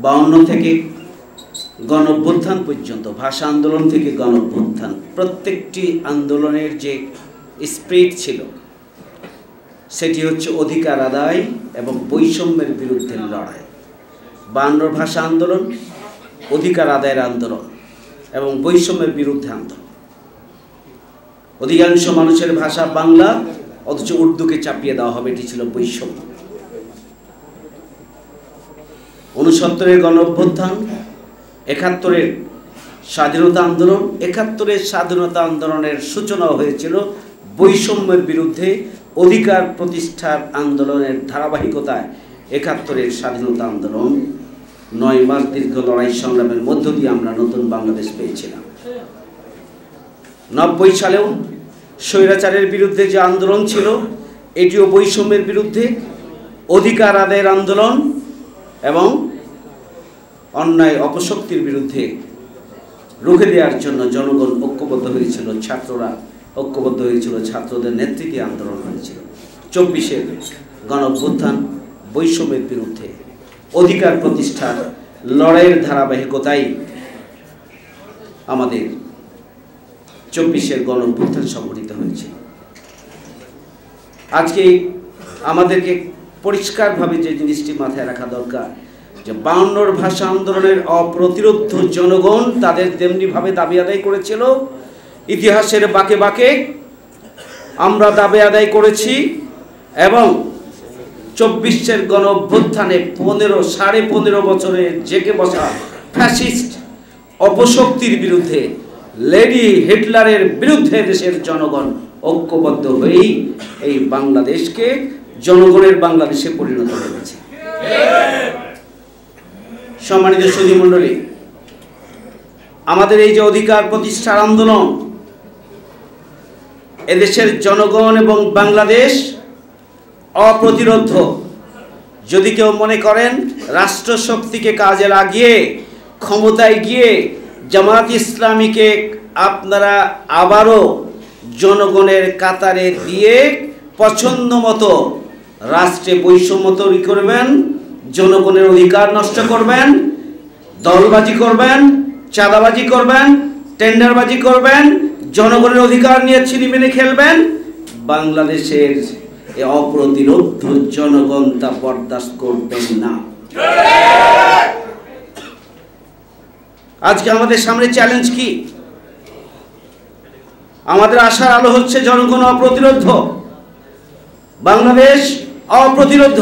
52 থেকে গণঅভ্যুত্থান পর্যন্ত, ভাষা আন্দোলন থেকে গণঅভ্যুত্থান, প্রত্যেকটি আন্দোলনের যে স্পিরিট ছিল সেটি হচ্ছে অধিকার আদায় এবং বৈষম্যের বিরুদ্ধে লড়াই। 52 ভাষা আন্দোলন, অধিকার আদায়ের আন্দোলন এবং বৈষম্যের বিরুদ্ধে আন্দোলন। অধিকাংশ মানুষের ভাষা বাংলা, অথচ উর্দুকে চাপিয়ে দেওয়া হবে, এটি ছিল বৈষম্য। 69-এর গণঅভ্যুত্থান, 71-এর স্বাধীনতা আন্দোলন। 71-এর স্বাধীনতা আন্দোলনের সূচনা হয়েছিল বৈষম্যের বিরুদ্ধে অধিকার প্রতিষ্ঠার আন্দোলনের ধারাবাহিকতায়। 71-এর স্বাধীনতা আন্দোলন 9 মাস দীর্ঘ লড়াই সংগ্রামের মধ্য দিয়ে আমরা নতুন বাংলাদেশ পেয়েছিলাম। 90 সালেও স্বৈরাচারের বিরুদ্ধে যে আন্দোলন ছিল এটিও বৈষম্যের বিরুদ্ধে, অধিকার আদায়ের আন্দোলন এবং অন্যায় অপশক্তির বিরুদ্ধে রুখে দেওয়ার জন্য জনগণ ঐক্যবদ্ধ হয়েছিল, ছাত্ররা ঐক্যবদ্ধ হয়েছিল, ছাত্রদের নেতৃত্বে আন্দোলন হয়েছিল। 24-এর গণঅভ্যুত্থান বৈষম্যের বিরুদ্ধে অধিকার প্রতিষ্ঠার লড়াইয়ের ধারাবাহিকতাই আমাদের 24-এর গণঅভ্যুত্থান সংঘটিত হয়েছে। আজকে আমাদেরকে পরিষ্কারভাবে যে জিনিসটি মাথায় রাখা দরকার যে 52 ভাষা আন্দোলনের অপ্রতিরোধ্য জনগণ তাদের তেমনিভাবে দাবি আদায় করেছিল। ইতিহাসের বাঁকে বাঁকে আমরা দাবি আদায় করেছি এবং 24-এর গণঅভ্যুত্থানে 15.5 বছরে জেগে বসা ফ্যাসিস্ট অপশক্তির বিরুদ্ধে, লেডি হিটলারের বিরুদ্ধে দেশের জনগণ ঐক্যবদ্ধ হয়েই এই বাংলাদেশকে জনগণের বাংলাদেশে পরিণত করেছে। সম্মানিত সুধী মণ্ডলী, আমাদের এই যে অধিকার প্রতিষ্ঠার আন্দোলন, এদেশের জনগণ এবং বাংলাদেশ অপ্রতিরোধ্য। যদি কেউ মনে করেন রাষ্ট্রশক্তিকে কাজে লাগিয়ে ক্ষমতায় গিয়ে জামাত ইসলামীকে আপনারা আবারও জনগণের কাতারে দিয়ে পছন্দ মতো রাষ্ট্রে বৈষম্য তৈরি করবেন, জনগণের অধিকার নষ্ট করবেন, দলবাজি করবেন, চাঁদাবাজি করবেন, টেন্ডারবাজি করবেন, জনগণের অধিকার নিয়ে ছিনিমিনি খেলবেন, বাংলাদেশের এই অপ্রতিরোধ্য জনগণ তা বরদাস্ত করবেন না। আজকে আমাদের সামনে চ্যালেঞ্জ কি? আমাদের আশার আলো হচ্ছে জনগণ অপ্রতিরোধ্য, বাংলাদেশ অপ্রতিরোধ্য,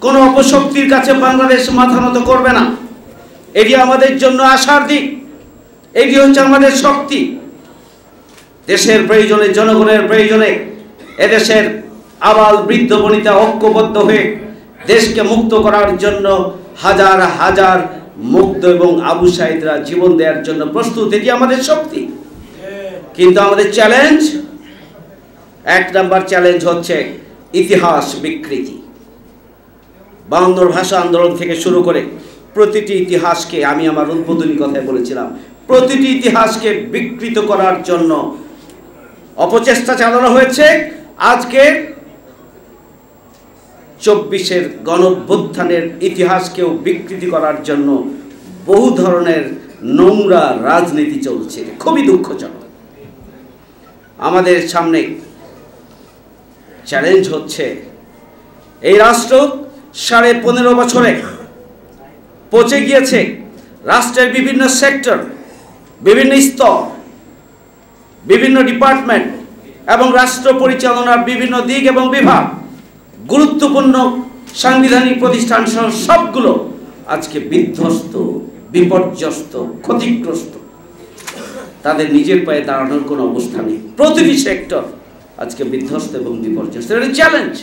কোনো অপশক্তির কাছে বাংলাদেশ মাথা নত করবে না। এটি আমাদের জন্য আশার দিক, এটি হচ্ছে আমাদের শক্তি। দেশের প্রয়োজনে, জনগণের প্রয়োজনে এদেশের আবাল বৃদ্ধ বনিতা ঐক্যবদ্ধ হয়ে দেশকে মুক্ত করার জন্য হাজার হাজার মুগ্ধ এবং আবু সাঈদরা জীবন দেওয়ার জন্য প্রস্তুত। এটি আমাদের শক্তি। কিন্তু আমাদের চ্যালেঞ্জ, 1 নম্বর চ্যালেঞ্জ হচ্ছে ইতিহাস বিকৃতি। 52 ভাষা আন্দোলন থেকে শুরু করে প্রতিটি ইতিহাসকে, আমি আমার উদ্বোধনী কথায় বলেছিলাম, প্রতিটি ইতিহাসকে বিকৃত করার জন্য অপচেষ্টা চালানো হয়েছে। আজকে 24-এর গণঅভ্যুত্থানের ইতিহাসকেও বিকৃতি করার জন্য বহু ধরনের নোংরা রাজনীতি চলছে, খুবই দুঃখজনক। আমাদের সামনে চ্যালেঞ্জ হচ্ছে এই রাষ্ট্র 15.5 বছরে পৌঁছে গিয়েছে রাষ্ট্রের বিভিন্ন সেক্টর, বিভিন্ন স্তর, বিভিন্ন ডিপার্টমেন্ট এবং রাষ্ট্র পরিচালনার বিভিন্ন দিক এবং বিভাগ, গুরুত্বপূর্ণ সাংবিধানিক প্রতিষ্ঠান সহ সবগুলো আজকে বিধ্বস্ত, বিপর্যস্ত, ক্ষতিগ্রস্ত। তাদের নিজের পায়ে দাঁড়ানোর কোনো অবস্থা নেই। প্রতিটি সেক্টর আজকে বিধ্বস্ত এবং বিপর্যস্ত। এটা চ্যালেঞ্জ।